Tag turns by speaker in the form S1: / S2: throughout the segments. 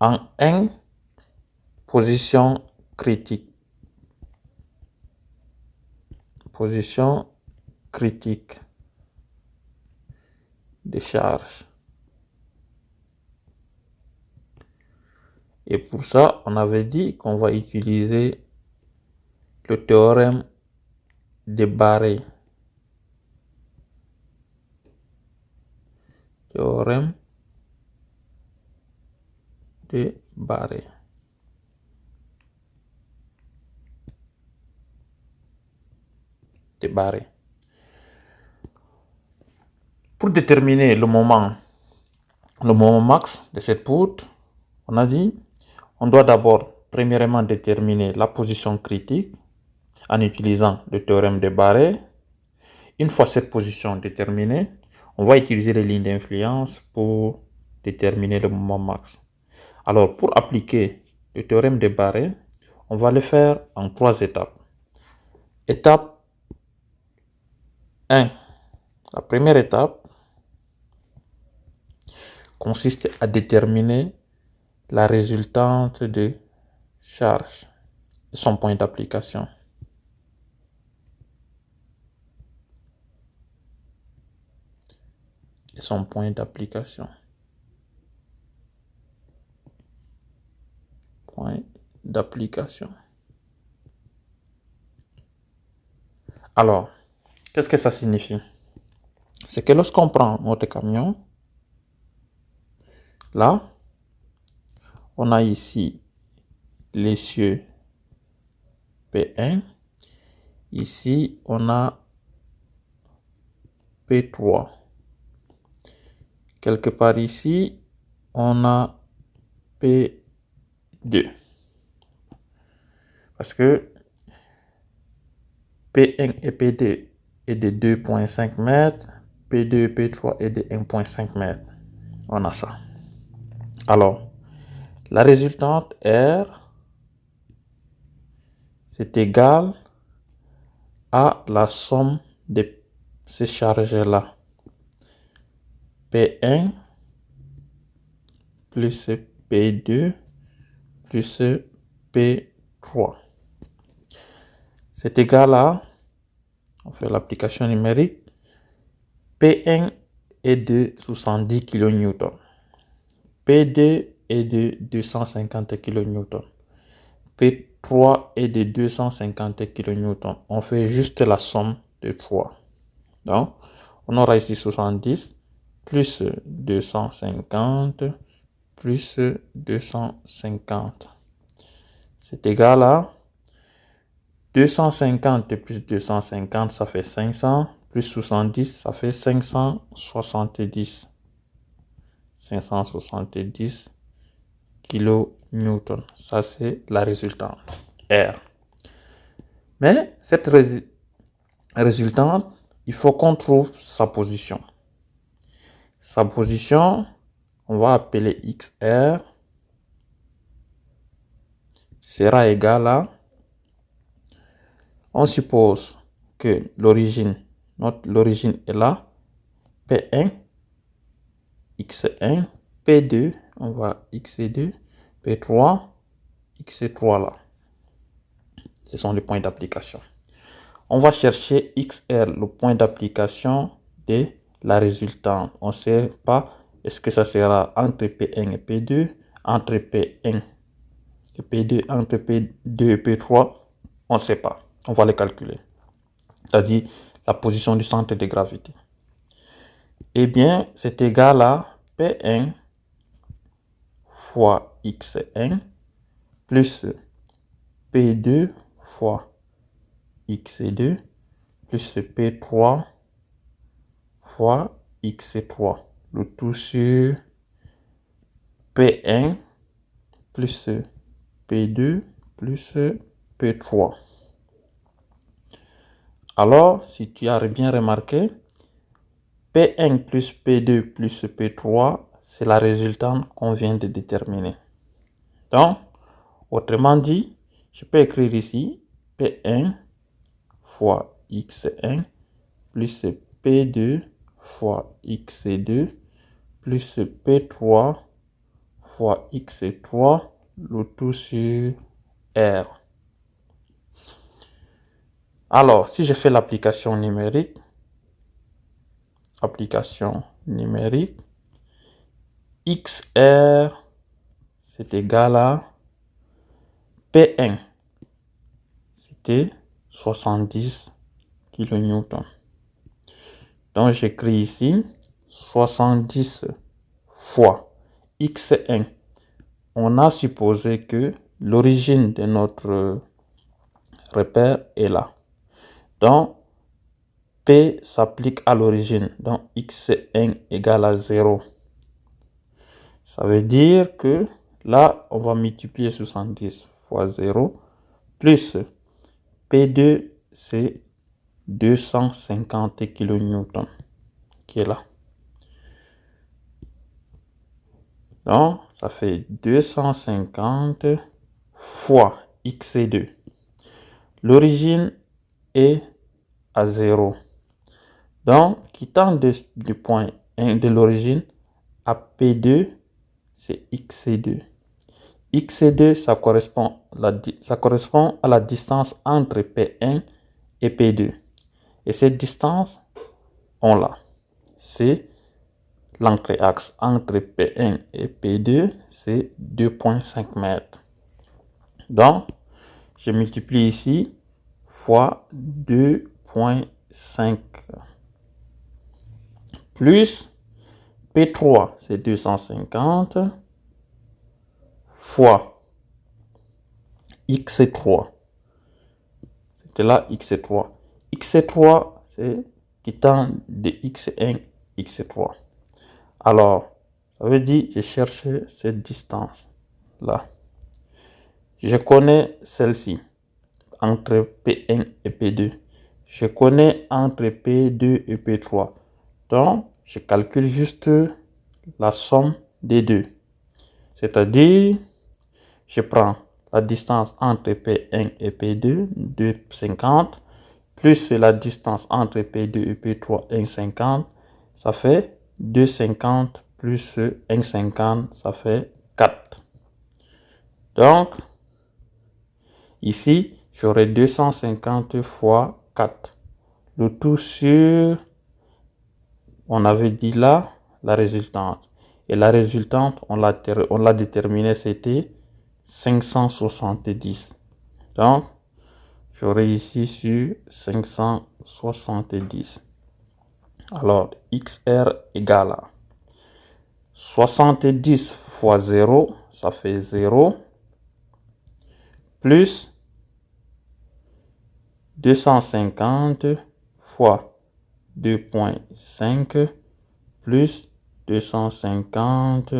S1: en 1, position critique. Position critique de charge. Et pour ça, on avait dit qu'on va utiliser le théorème de Barré. Théorème de Barré. Pour déterminer le moment max de cette poutre, on a dit, on doit d'abord, premièrement, déterminer la position critique en utilisant le théorème de Barré. Une fois cette position déterminée, on va utiliser les lignes d'influence pour déterminer le moment max. Alors, pour appliquer le théorème de Barré, on va le faire en 3 étapes. Étape 1. La première étape consiste à déterminer la résultante de charge et son point d'application. Point d'application. Alors, qu'est-ce que ça signifie? C'est que lorsqu'on prend notre camion, là, on a ici l'essieu P1. Ici, on a P3. Quelque part ici, on a P2. Parce que P1 et P2 est de 2,5 mètres. P2 et P3 est de 1,5 mètres. On a ça. Alors, la résultante R, c'est égal à la somme de ces charges-là. P1 plus P2 plus P3. C'est égal à, on fait l'application numérique, P1 est de 70 kN. P2 est de 250 kN. P3 est de 250 kN. On fait juste la somme de 3. Donc, on aura ici 70 plus 250 plus 250. C'est égal à 250 plus 250, ça fait 500. Plus 70, ça fait 570. 570 kN. Ça, c'est la résultante, R. Mais cette résultante, il faut qu'on trouve sa position. Sa position, on va appeler XR, sera égal à, on suppose que l'origine est là, P1, X1, P2, on va X2, P3, X3 là. Ce sont les points d'application. On va chercher XR, le point d'application de la résultante. On ne sait pas, est-ce que ça sera entre P1 et P2, entre P1 et P2, entre P2 et P3, on ne sait pas. On va les calculer. C'est-à-dire la position du centre de gravité. Eh bien, c'est égal à P1 fois X1 plus P2 fois X2 plus P3 fois X3. Le tout sur P1 plus P2 plus P3. Alors, si tu as bien remarqué, P1 plus P2 plus P3, c'est la résultante qu'on vient de déterminer. Donc, autrement dit, je peux écrire ici P1 fois X1 plus P2 fois X2 plus P3 fois x3, le tout sur R. Alors, si je fais l'application numérique, XR, c'est égal à P1, c'était 70 kN. Donc, j'écris ici 70 fois X1. On a supposé que l'origine de notre repère est là. Donc, P s'applique à l'origine. Donc, X1 égale à 0. Ça veut dire que là, on va multiplier 70 fois 0 plus P2, c'est 250 kN qui est là. Donc, ça fait 250 fois x2. L'origine est à 0. Donc, quittant du point 1 de l'origine à P2, c'est x2. x2, ça correspond à la distance entre P1 et P2. Et cette distance, on l'a. C'est l'entrée axe entre P1 et P2, c'est 2,5 mètres. Donc, je multiplie ici fois 2,5 plus P3, c'est 250 fois X3. C'était là X3. X3, c'est quittant de X1, X3. Alors, ça veut dire que je cherche cette distance-là. Je connais celle-ci, entre P1 et P2. Je connais entre P2 et P3. Donc, je calcule juste la somme des deux. C'est-à-dire, je prends la distance entre P1 et P2, 2,50, plus la distance entre P2 et P3, 1,50, ça fait 2,50 plus 1,50, ça fait 4. Donc, ici, j'aurai 250 fois 4. Le tout sur, on avait dit là, la résultante. Et la résultante, on l'a déterminée, c'était 570. Donc, j'aurai ici sur 570. Alors, XR égale à 70 fois 0, ça fait 0, plus 250 fois 2,5 plus 250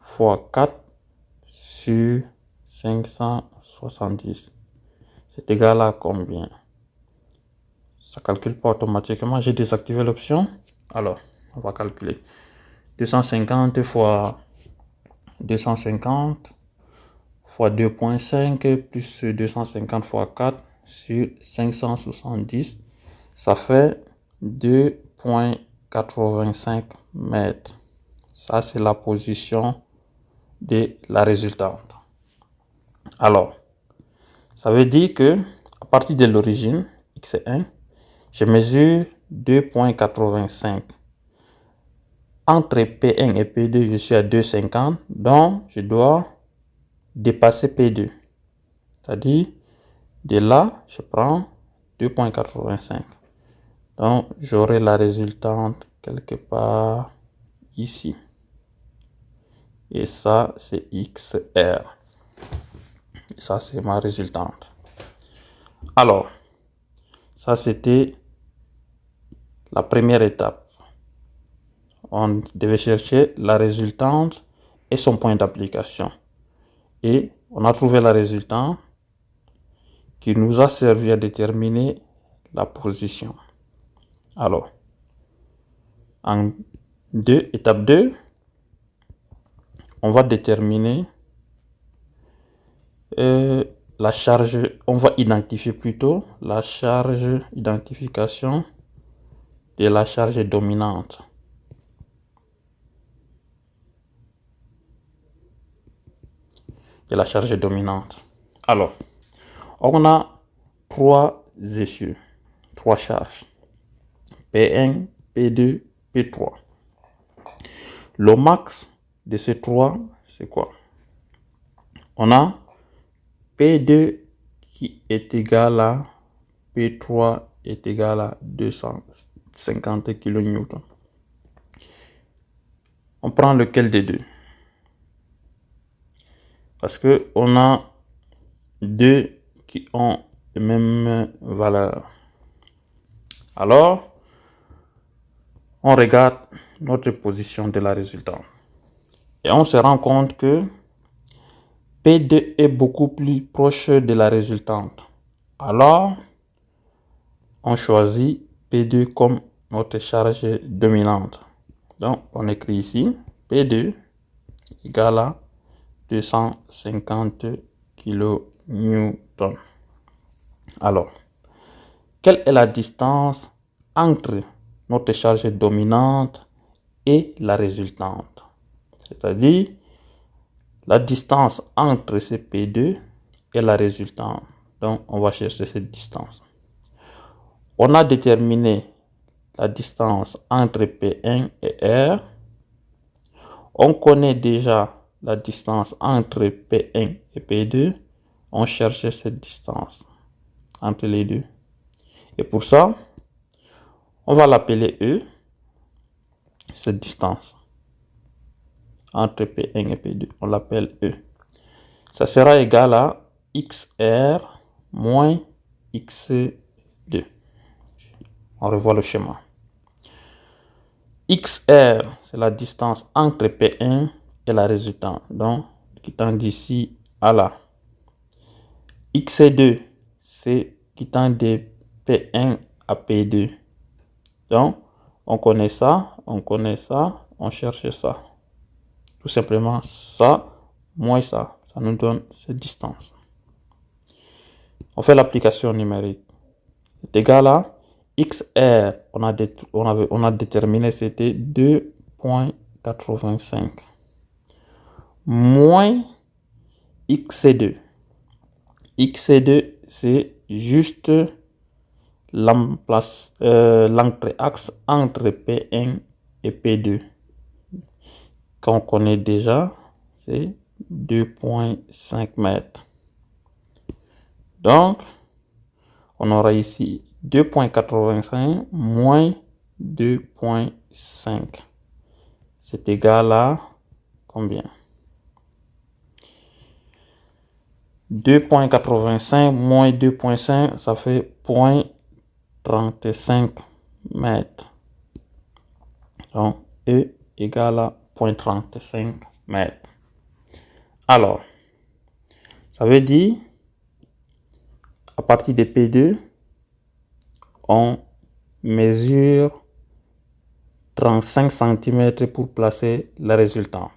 S1: fois 4 sur 570. C'est égal à combien? Ça ne calcule pas automatiquement. J'ai désactivé l'option. Alors, on va calculer. 250 fois 250 fois 2,5 plus 250 fois 4 sur 570. Ça fait 2,85 mètres. Ça, c'est la position de la résultante. Alors, ça veut dire que à partir de l'origine, x1, je mesure 2,85. Entre P1 et P2, je suis à 2,50. Donc, je dois dépasser P2. C'est-à-dire, de là, je prends 2,85. Donc, j'aurai la résultante quelque part ici. Et ça, c'est XR. Et ça, c'est ma résultante. Alors, ça, c'était la première étape. On devait chercher la résultante et son point d'application. Et on a trouvé la résultante qui nous a servi à déterminer la position. Alors, étape 2, on va déterminer la charge, on va identifier plutôt la charge, identification de la charge dominante. de la charge dominante. Alors, on a 3 essieux, 3 charges, P1, P2, P3. Le max de ces 3, c'est quoi? On a P2 qui est égal à P3 est égal à 250 kN. On prend lequel des deux? Parce que on a deux qui ont les mêmes valeurs. Alors, on regarde notre position de la résultante. Et on se rend compte que P2 est beaucoup plus proche de la résultante. Alors, on choisit P2 comme notre charge dominante. Donc, on écrit ici P2 égale à 250 kN. Alors, quelle est la distance entre notre charge dominante et la résultante? C'est-à-dire la distance entre ce P2 et la résultante. Donc, on va chercher cette distance. On a déterminé la distance entre P1 et R. On connaît déjà la distance entre P1 et P2. On cherche cette distance entre les deux. Et pour ça, on va l'appeler E, cette distance entre P1 et P2. On l'appelle E. Ça sera égal à XR moins XC2. On revoit le schéma. XR, c'est la distance entre P1 et la résultante. Donc, quittant d'ici à là. XC2, c'est quittant de P1 à P2. Donc, on connaît ça, on cherche ça. Tout simplement ça, moins ça. Ça nous donne cette distance. On fait l'application numérique. C'est égal à XR, on a déterminé c'était 2,85 moins XC2. XC2, c'est juste l'entrée-axe entre P1 et P2. Qu'on connaît déjà, c'est 2,5 mètres. Donc, on aura ici 2,85 moins 2,5. C'est égal à combien? 2,85 moins 2,5, ça fait 0,35 mètres. Donc, E égale à 0,35 mètres. Alors, ça veut dire, à partir de P2, on mesure 35 cm pour placer le résultat.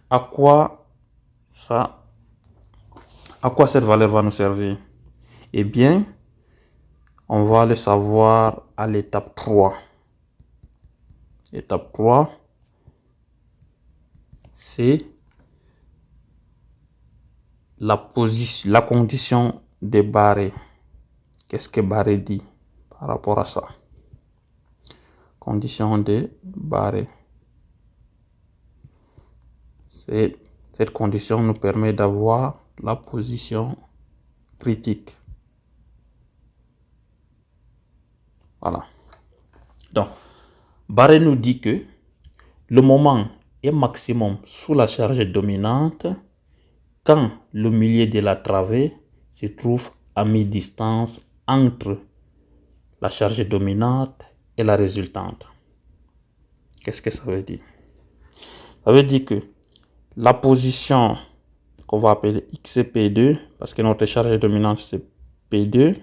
S1: À quoi cette valeur va nous servir? Eh bien, on va le savoir à l'étape 3. Étape 3, c'est la condition de Barré. Qu'est-ce que Barré dit par rapport à ça? Condition de Barré. Cette condition nous permet d'avoir la position critique. Voilà. Donc, Barré nous dit que le moment est maximum sous la charge dominante quand le milieu de la travée se trouve à mi-distance entre la charge dominante et la résultante. Qu'est-ce que ça veut dire? Ça veut dire que la position qu'on va appeler XP2, parce que notre charge dominante c'est P2,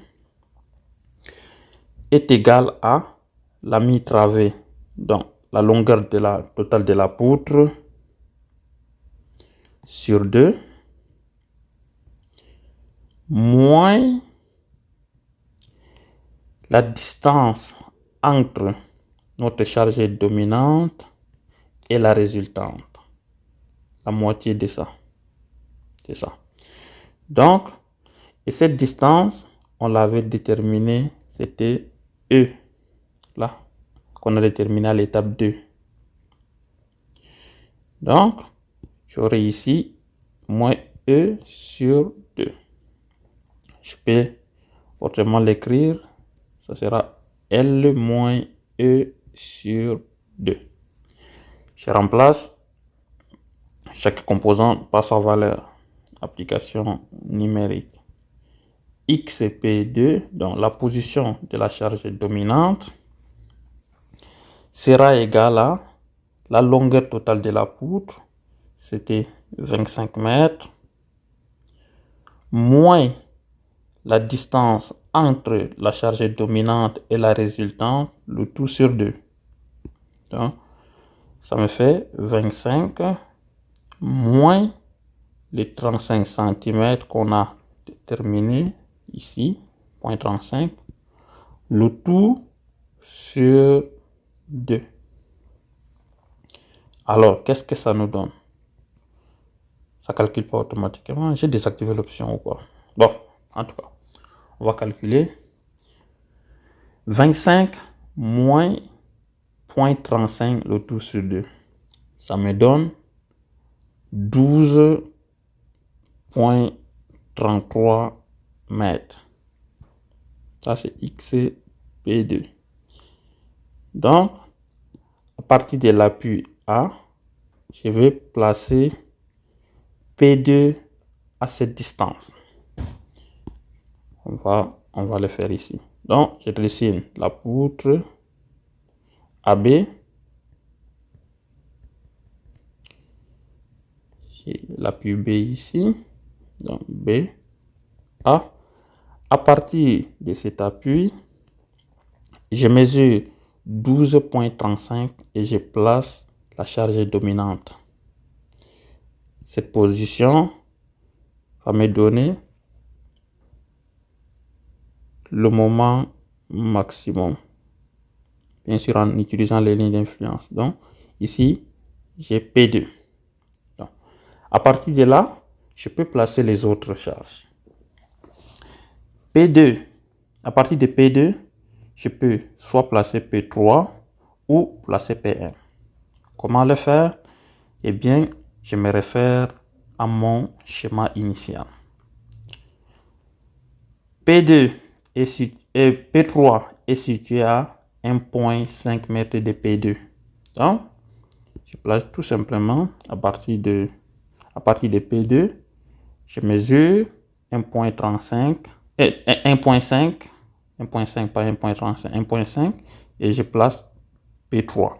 S1: est égale à la mi-travée, donc la longueur totale de la poutre sur 2, moins la distance entre notre charge dominante et la résultante, la moitié de ça. C'est ça. Donc, et cette distance, on l'avait déterminée, c'était E, là, qu'on a déterminé à l'étape 2. Donc, j'aurai ici moins E sur 2. Je peux autrement l'écrire, ça sera L moins E sur 2. Je remplace chaque composant par sa valeur. Application numérique. X et P2, donc la position de la charge dominante, sera égale à la longueur totale de la poutre, c'était 25 mètres, moins la distance entre la charge dominante et la résultante, le tout sur 2. Donc, ça me fait 25 moins les 35 cm qu'on a déterminé ici, 0.35, le tout sur 2. Alors, qu'est-ce que ça nous donne? Ça ne calcule pas automatiquement. J'ai désactivé l'option ou quoi? Bon, en tout cas, on va calculer 25 moins 0.35 le tout sur 2. Ça me donne 12,33 mètres. Ça, c'est XP2. Donc, à partir de l'appui A, je vais placer P2 à cette distance. On va le faire ici. Donc, je dessine la poutre AB. J'ai l'appui B ici. Donc, B, A. À partir de cet appui, je mesure 12,35 et je place la charge dominante. Cette position va me donner le moment maximum, bien sûr en utilisant les lignes d'influence. Donc ici, j'ai P2. Donc, à partir de là, je peux placer les autres charges. P2, à partir de P2, je peux soit placer P3 ou placer P1. Comment le faire? Eh bien, je me réfère à mon schéma initial. P2 et P3 est situé à 1,5 m de P2. Donc, je place tout simplement à partir de P2, je mesure 1,35, 1,5, pas 1,35, 1,5 et je place P3.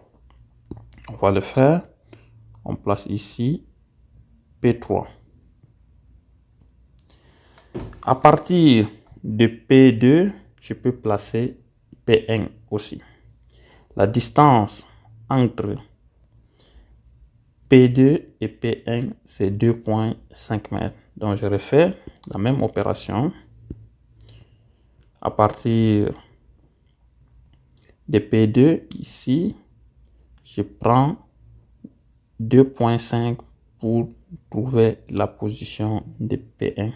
S1: On va le faire. On place ici P3. À partir de P2, je peux placer P1 aussi. La distance entre P2 et P1, c'est 2,5 mètres. Donc, je refais la même opération. À partir de P2, ici, je prends 2,5 pour trouver la position de P1.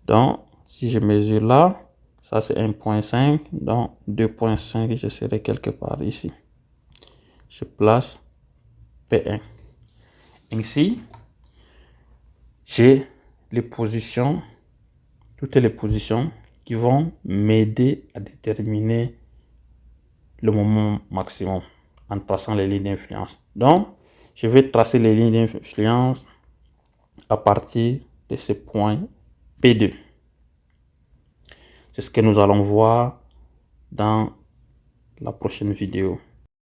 S1: Donc, si je mesure là, ça c'est 1,5, donc 2,5, je serai quelque part ici. Je place P1. Ainsi, j'ai les positions, toutes les positions qui vont m'aider à déterminer le moment maximum en traçant les lignes d'influence. Donc, je vais tracer les lignes d'influence à partir de ce point P2. C'est ce que nous allons voir dans la prochaine vidéo.